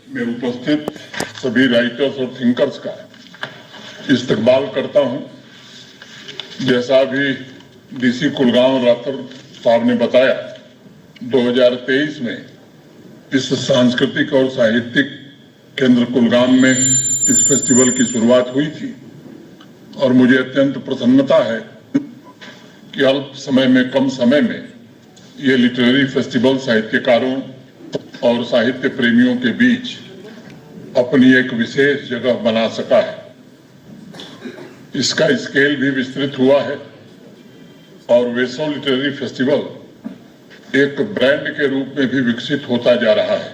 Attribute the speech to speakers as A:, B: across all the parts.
A: में उपस्थित सभी राइटर्स और थिंकर्स का इस्तकबाल करता हूं। जैसा अभी डीसी कुलगांव राठौर साहब ने बताया, 2023 में इस सांस्कृतिक और साहित्यिक केंद्र कुलगाम में इस फेस्टिवल की शुरुआत हुई थी और मुझे अत्यंत प्रसन्नता है कि अल्प समय में, कम समय में ये लिटरेरी फेस्टिवल साहित्यकारों और साहित्य प्रेमियों के बीच अपनी एक विशेष जगह बना सका है। इसका स्केल भी विस्तृत हुआ है और वेसो लिटरेरी फेस्टिवल एक ब्रांड के रूप में भी विकसित होता जा रहा है।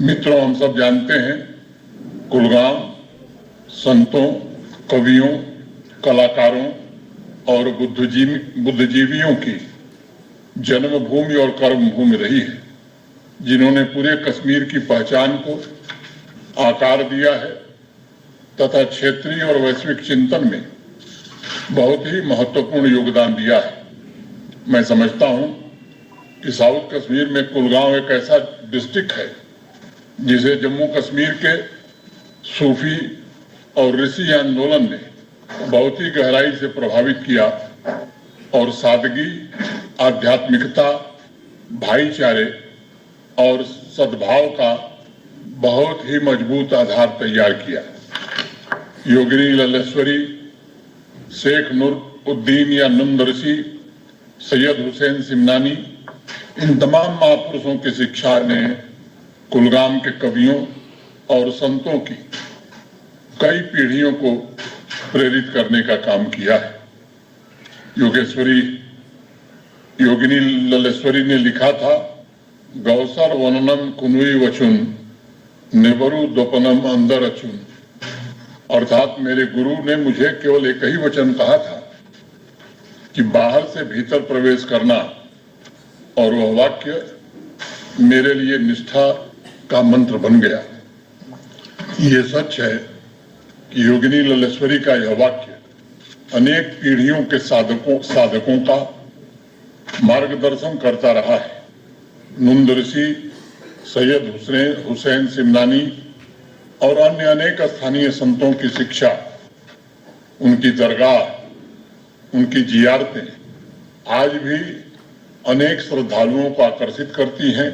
A: मित्रों, हम सब जानते हैं, कुलगाम संतों, कवियों, कलाकारों और बुद्धिजीवियों की जन्मभूमि और कर्मभूमि रही है, जिन्होंने पूरे कश्मीर की पहचान को आकार दिया है तथा क्षेत्रीय और वैश्विक चिंतन में बहुत ही महत्वपूर्ण योगदान दिया है। मैं समझता हूं कि साउथ कश्मीर में कुलगांव एक ऐसा डिस्ट्रिक्ट है जिसे जम्मू कश्मीर के सूफी और ऋषि आंदोलन ने बहुत ही गहराई से प्रभावित किया और सादगी, आध्यात्मिकता, भाईचारे और सद्भाव का बहुत ही मजबूत आधार तैयार किया। योगिनी ललेश्वरी, शेख नूर-उद्दीन या नंद ऋषि, सैयद हुसैन सिमनानी, इन तमाम महापुरुषों की शिक्षा ने कुलगाम के कवियों और संतों की कई पीढ़ियों को प्रेरित करने का काम किया है। योगिनी ललेश्वरी ने लिखा था, गौसर वननम कुनुई वचुन नेबरू दोपनम अंदर अचुन, अर्थात मेरे गुरु ने मुझे केवल एक ही वचन कहा था कि बाहर से भीतर प्रवेश करना, और वह वाक्य मेरे लिए निष्ठा का मंत्र बन गया। ये सच है कि योगिनी ललेश्वरी का यह वाक्य अनेक पीढ़ियों के साधकों का मार्गदर्शन करता रहा है। नंद ऋषि, सैयद हुसैन सिमनानी और अन्य अनेक स्थानीय संतों की शिक्षा, उनकी दरगाह, उनकी जियारतें आज भी अनेक श्रद्धालुओं को आकर्षित करती हैं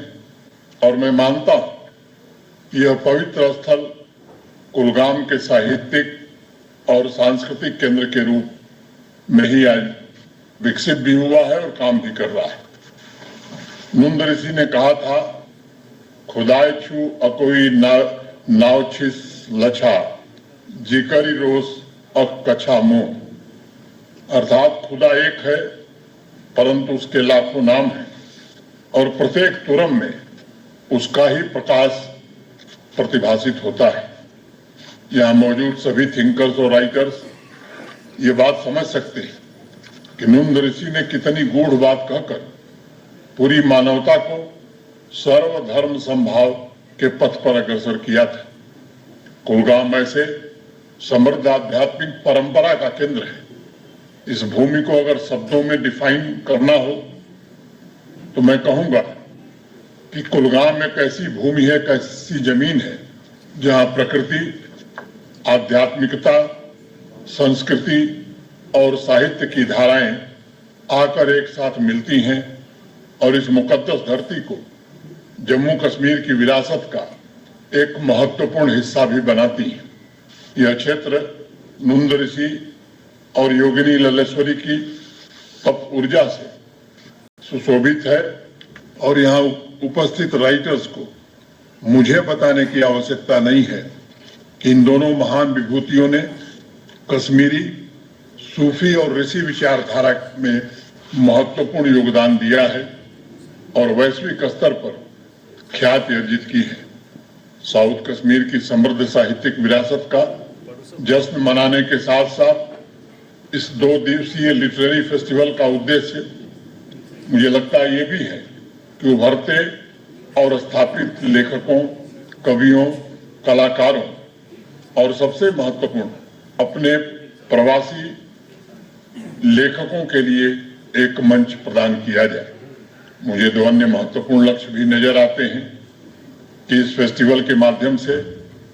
A: और मैं मानता हूं यह पवित्र स्थल कुलगाम के साहित्यिक और सांस्कृतिक केंद्र के रूप में ही आज विकसित भी हुआ है और काम भी कर रहा है। नंद ऋषि ने कहा था, खुदाए छू अकोई नावछिस लछा जिकरी रोस अक कछा मोह, अर्थात खुदा एक है परंतु उसके लाखों नाम हैं और प्रत्येक तुरम में उसका ही प्रकाश प्रतिभासित होता है। यहाँ मौजूद सभी थिंकर्स और राइटर्स ये बात समझ सकते हैं कि नंद ऋषि ने कितनी गूढ़ बात कहकर पूरी मानवता को सर्वधर्म समभाव के पथ पर अग्रसर किया था। कुलगाम ऐसे समृद्ध आध्यात्मिक परंपरा का केंद्र है। इस भूमि को अगर शब्दों में डिफाइन करना हो तो मैं कहूंगा कि कुलगाम एक ऐसी भूमि है, एक ऐसी जमीन है जहां प्रकृति, आध्यात्मिकता, संस्कृति और साहित्य की धाराएं आकर एक साथ मिलती हैं और इस मुकद्दस धरती को जम्मू कश्मीर की विरासत का एक महत्वपूर्ण हिस्सा भी बनाती है। यह क्षेत्र नंद ऋषि और योगिनी ललेश्वरी की तप ऊर्जा से सुशोभित है और यहाँ उपस्थित राइटर्स को मुझे बताने की आवश्यकता नहीं है कि इन दोनों महान विभूतियों ने कश्मीरी सूफी और ऋषि विचारधारा में महत्वपूर्ण योगदान दिया है और वैश्विक स्तर पर ख्याति अर्जित की है। साउथ कश्मीर की समृद्ध साहित्यिक विरासत का जश्न मनाने के साथ साथ इस 2 दिवसीय लिटरेरी फेस्टिवल का उद्देश्य मुझे लगता है ये भी है कि उभरते और स्थापित लेखकों, कवियों, कलाकारों और सबसे महत्वपूर्ण अपने प्रवासी लेखकों के लिए एक मंच प्रदान किया जाए। मुझे 2 अन्य महत्वपूर्ण लक्ष्य भी नजर आते हैं। कि इस फेस्टिवल के माध्यम से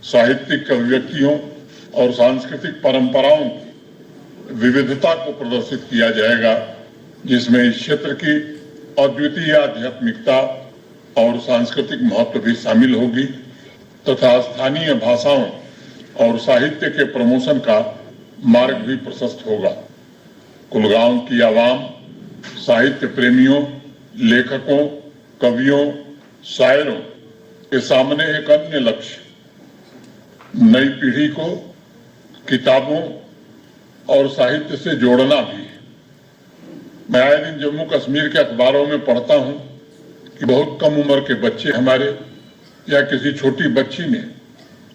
A: साहित्यिक अभिव्यक्तियों और सांस्कृतिक परंपराओं की विविधता को प्रदर्शित किया जाएगा, जिसमें इस क्षेत्र की अद्वितीय आध्यात्मिकता और सांस्कृतिक महत्व भी शामिल होगी तथा स्थानीय भाषाओं और साहित्य के प्रमोशन का मार्ग भी प्रशस्त होगा। कुलगांव की आवाम, साहित्य प्रेमियों, लेखकों, कवियों, शायरों के सामने एक अन्य लक्ष्य नई पीढ़ी को किताबों और साहित्य से जोड़ना भी है। मैं आए दिन जम्मू कश्मीर के अखबारों में पढ़ता हूं कि बहुत कम उम्र के बच्चे हमारे या किसी छोटी बच्ची ने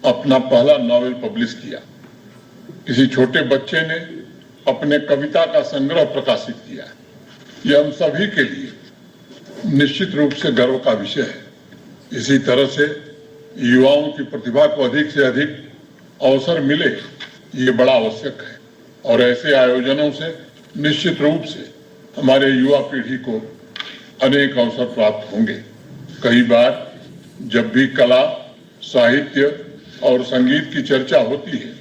A: अपना पहला नॉवेल पब्लिश किया, किसी छोटे बच्चे ने अपने कविता का संग्रह प्रकाशित किया। यह हम सभी के लिए निश्चित रूप से गर्व का विषय है। इसी तरह से युवाओं की प्रतिभा को अधिक से अधिक अवसर मिले, ये बड़ा आवश्यक है और ऐसे आयोजनों से निश्चित रूप से हमारे युवा पीढ़ी को अनेक अवसर प्राप्त होंगे। कई बार जब भी कला, साहित्य और संगीत की चर्चा होती है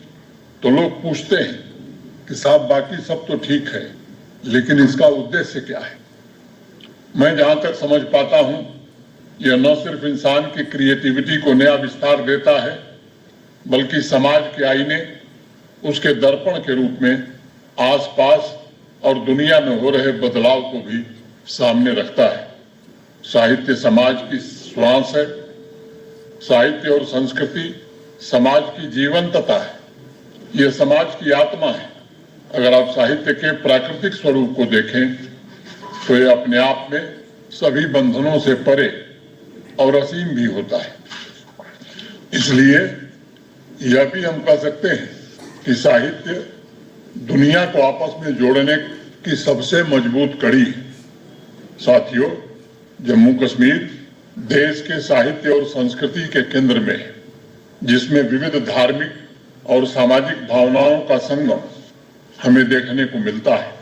A: तो लोग पूछते हैं कि साहब बाकी सब तो ठीक है, लेकिन इसका उद्देश्य क्या है? मैं जहां तक समझ पाता हूं, यह न सिर्फ इंसान की क्रिएटिविटी को नया विस्तार देता है, बल्कि समाज के आईने, उसके दर्पण के रूप में आसपास और दुनिया में हो रहे बदलाव को भी सामने रखता है। साहित्य समाज की श्वास है। साहित्य और संस्कृति समाज की जीवंतता है। यह समाज की आत्मा है। अगर आप साहित्य के प्राकृतिक स्वरूप को देखें तो यह अपने आप में सभी बंधनों से परे और असीम भी होता है। इसलिए यह भी हम कह सकते हैं कि साहित्य दुनिया को आपस में जोड़ने की सबसे मजबूत कड़ी है। साथियों, जम्मू कश्मीर देश के साहित्य और संस्कृति के केंद्र में है, जिसमें विविध धार्मिक और सामाजिक भावनाओं का संगम हमें देखने को मिलता है।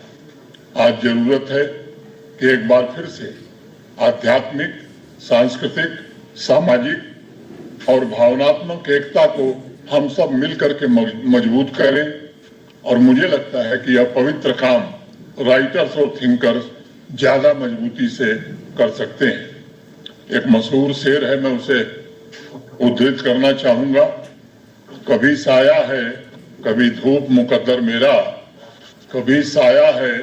A: आज जरूरत है कि एक बार फिर से आध्यात्मिक, सांस्कृतिक, सामाजिक और भावनात्मक एकता को हम सब मिलकर के मजबूत करें और मुझे लगता है कि यह पवित्र काम राइटर्स और थिंकर्स ज्यादा मजबूती से कर सकते हैं। एक मशहूर शेर है, मैं उसे उद्धृत करना चाहूंगा। कभी साया है, कभी धूप मुकद्दर मेरा, कभी साया है,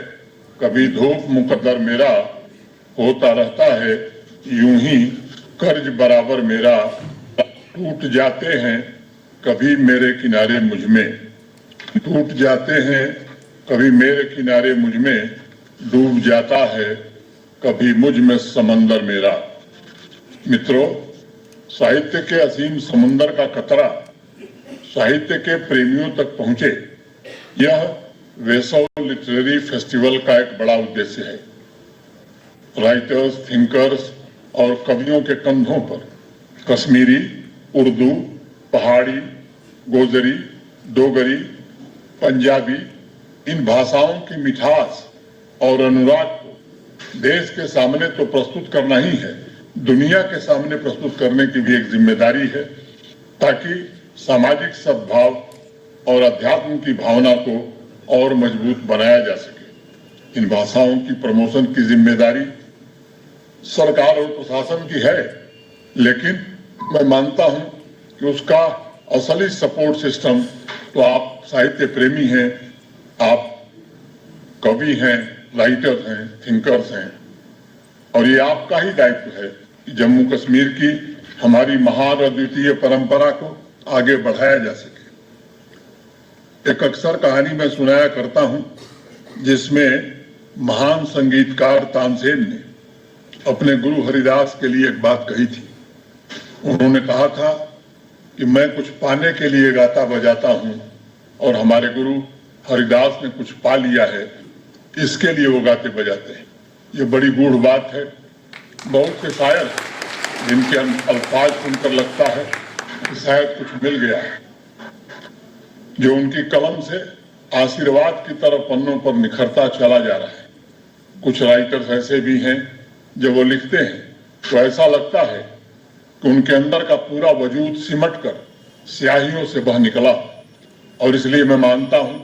A: कभी धूप मुकद्दर मेरा, होता रहता है यूं ही कर्ज बराबर मेरा, टूट जाते हैं कभी मेरे किनारे मुझ में, टूट जाते हैं कभी मेरे किनारे मुझ में, डूब जाता है कभी मुझ में समंदर मेरा। मित्रों, साहित्य के असीम समंदर का कतरा साहित्य के प्रेमियों तक पहुंचे, यह वेसव लिटरेरी फेस्टिवल का एक बड़ा उद्देश्य है। राइटर्स, थिंकर्स और कवियों के कंधों पर कश्मीरी, उर्दू, पहाड़ी, गोजरी, डोगरी, पंजाबी, इन भाषाओं की मिठास और अनुराग को देश के सामने तो प्रस्तुत करना ही है, दुनिया के सामने प्रस्तुत करने की भी एक जिम्मेदारी है, ताकि सामाजिक सद्भाव और अध्यात्म की भावना को और मजबूत बनाया जा सके। इन भाषाओं की प्रमोशन की जिम्मेदारी सरकार और प्रशासन की है, लेकिन मैं मानता हूं कि उसका असली सपोर्ट सिस्टम तो आप साहित्य प्रेमी हैं, आप कवि हैं, राइटर्स हैं, थिंकर्स हैं, और ये आपका ही दायित्व है कि जम्मू कश्मीर की हमारी महान अद्वितीय परंपरा को आगे बढ़ाया जा सके। एक अक्सर कहानी मैं सुनाया करता हूं, जिसमें महान संगीतकार तानसेन ने अपने गुरु हरिदास के लिए एक बात कही थी। उन्होंने कहा था कि मैं कुछ पाने के लिए गाता बजाता हूं और हमारे गुरु हरिदास ने कुछ पा लिया है, इसके लिए वो गाते बजाते हैं। ये बड़ी गूढ़ बात है। बहुत से शायर जिनके अल्फाज सुनकर लगता है कि शायद कुछ मिल गया है, जो उनकी कलम से आशीर्वाद की तरह पन्नों पर निखरता चला जा रहा है। कुछ राइटर्स ऐसे भी हैं जब वो लिखते हैं तो ऐसा लगता है कि उनके अंदर का पूरा वजूद सिमट कर स्याहियों से बह निकला। और इसलिए मैं मानता हूं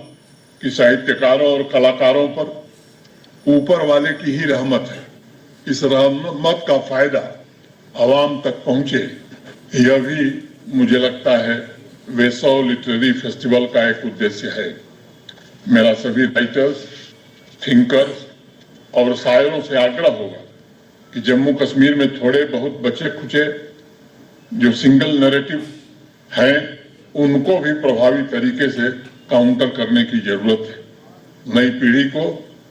A: कि साहित्यकारों और कलाकारों पर ऊपर वाले की ही रहमत है। इस रहमत का फायदा आवाम तक पहुंचे, यह भी मुझे लगता है वेसव लिटरेरी फेस्टिवल का एक उद्देश्य है। मेरा सभी राइटर्स, थिंकर्स और शायरों से आग्रह होगा कि जम्मू कश्मीर में थोड़े बहुत बचे खुचे जो सिंगल नैरेटिव हैं, उनको भी प्रभावी तरीके से काउंटर करने की जरूरत है। नई पीढ़ी को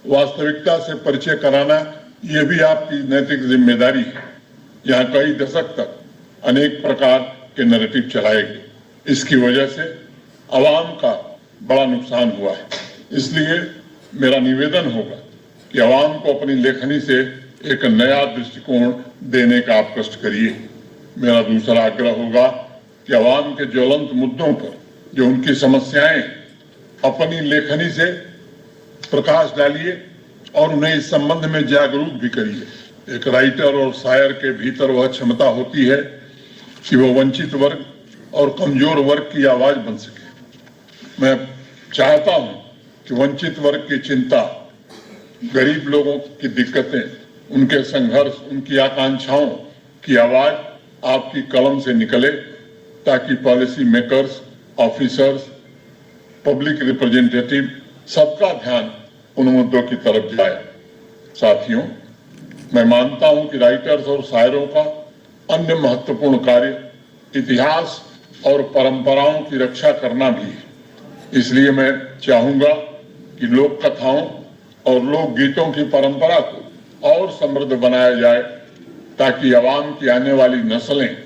A: वास्तविकता से परिचय कराना यह भी आपकी नैतिक जिम्मेदारी है। यहाँ कई दशक तक अनेक प्रकार के नैरेटिव चलाए गए, इसकी वजह से आवाम का बड़ा नुकसान हुआ है। इसलिए मेरा निवेदन होगा कि आवाम को अपनी लेखनी से एक नया दृष्टिकोण देने का आप कष्ट करिए। मेरा दूसरा आग्रह होगा कि आवाम के ज्वलंत मुद्दों पर जो उनकी समस्याएं अपनी लेखनी से प्रकाश डालिए और उन्हें इस संबंध में जागरूक भी करिए। एक राइटर और शायर के भीतर वह क्षमता होती है कि वो वंचित वर्ग और कमजोर वर्ग की आवाज बन सके। मैं चाहता हूं कि वंचित वर्ग की चिंता, गरीब लोगों की दिक्कतें, उनके संघर्ष, उनकी आकांक्षाओं की आवाज आपकी कलम से निकले, ताकि policy makers, officers, public representative सबका ध्यान उन मुद्दों की तरफ जाए। साथियों, मैं मानता हूं कि राइटर्स और शायरों का अन्य महत्वपूर्ण कार्य इतिहास और परंपराओं की रक्षा करना भी है। इसलिए मैं चाहूंगा कि लोक कथाओं और लोक गीतों की परंपरा को और समृद्ध बनाया जाए, ताकि आवाम की आने वाली नस्लें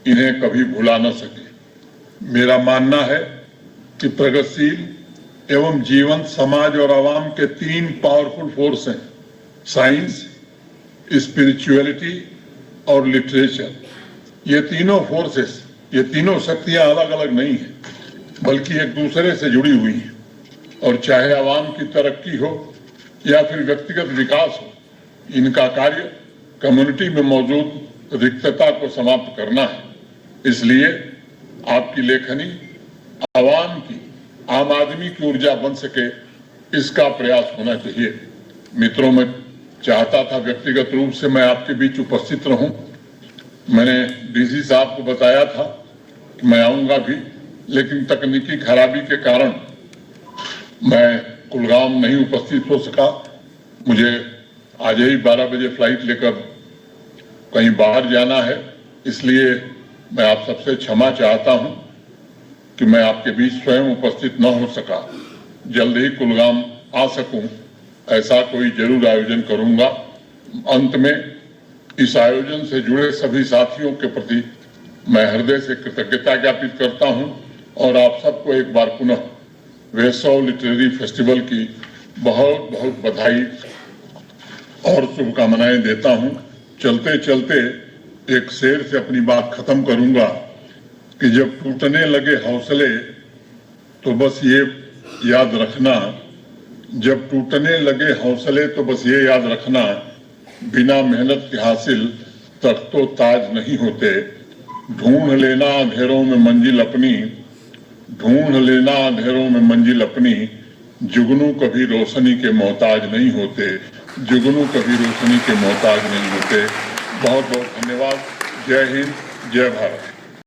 A: इन्हें कभी भुला न सके। मेरा मानना है कि प्रगतिशील एवं जीवंत समाज और आवाम के तीन पावरफुल फोर्स हैं, साइंस, स्पिरिचुअलिटी और लिटरेचर। ये तीनों फोर्सेस, ये तीनों शक्तियां अलग अलग नहीं है, बल्कि एक दूसरे से जुड़ी हुई हैं। और चाहे आवाम की तरक्की हो या फिर व्यक्तिगत विकास हो, इनका कार्य कम्युनिटी में मौजूद रिक्तता को समाप्त करना है। इसलिए आपकी लेखनी आवाम की, आम आदमी की ऊर्जा बन सके, इसका प्रयास होना चाहिए। मित्रों, मैं चाहता था व्यक्तिगत रूप से मैं आपके बीच उपस्थित रहूं। मैंने डीसी साहब को बताया था कि मैं आऊंगा भी, लेकिन तकनीकी खराबी के कारण मैं कुलगाम नहीं उपस्थित हो सका। मुझे आज ही 12 बजे फ्लाइट लेकर कहीं बाहर जाना है, इसलिए मैं आप सबसे क्षमा चाहता हूं कि मैं आपके बीच स्वयं उपस्थित न हो सका। जल्द ही कुलगाम आ सकूं, ऐसा कोई जरूर आयोजन करूंगा। अंत में इस आयोजन से जुड़े सभी साथियों के प्रति मैं हृदय से कृतज्ञता ज्ञापित करता हूं और आप सबको एक बार पुनः वेसव लिटरेरी फेस्टिवल की बहुत बहुत बधाई और शुभकामनाएं देता हूं। चलते चलते एक शेर से अपनी बात खत्म करूंगा कि जब टूटने लगे हौसले तो बस ये याद रखना, जब टूटने लगे हौसले तो बस ये याद रखना, बिना मेहनत के हासिल तख्तो ताज नहीं होते। ढूंढ लेना अंधेरों में मंजिल अपनी, ढूंढ लेना अंधेरों में मंजिल अपनी, जुगनू कभी रोशनी के मोहताज नहीं होते, जुगनू कभी रोशनी के मोहताज नहीं होते। बहुत बहुत धन्यवाद। जय हिंद, जय भारत।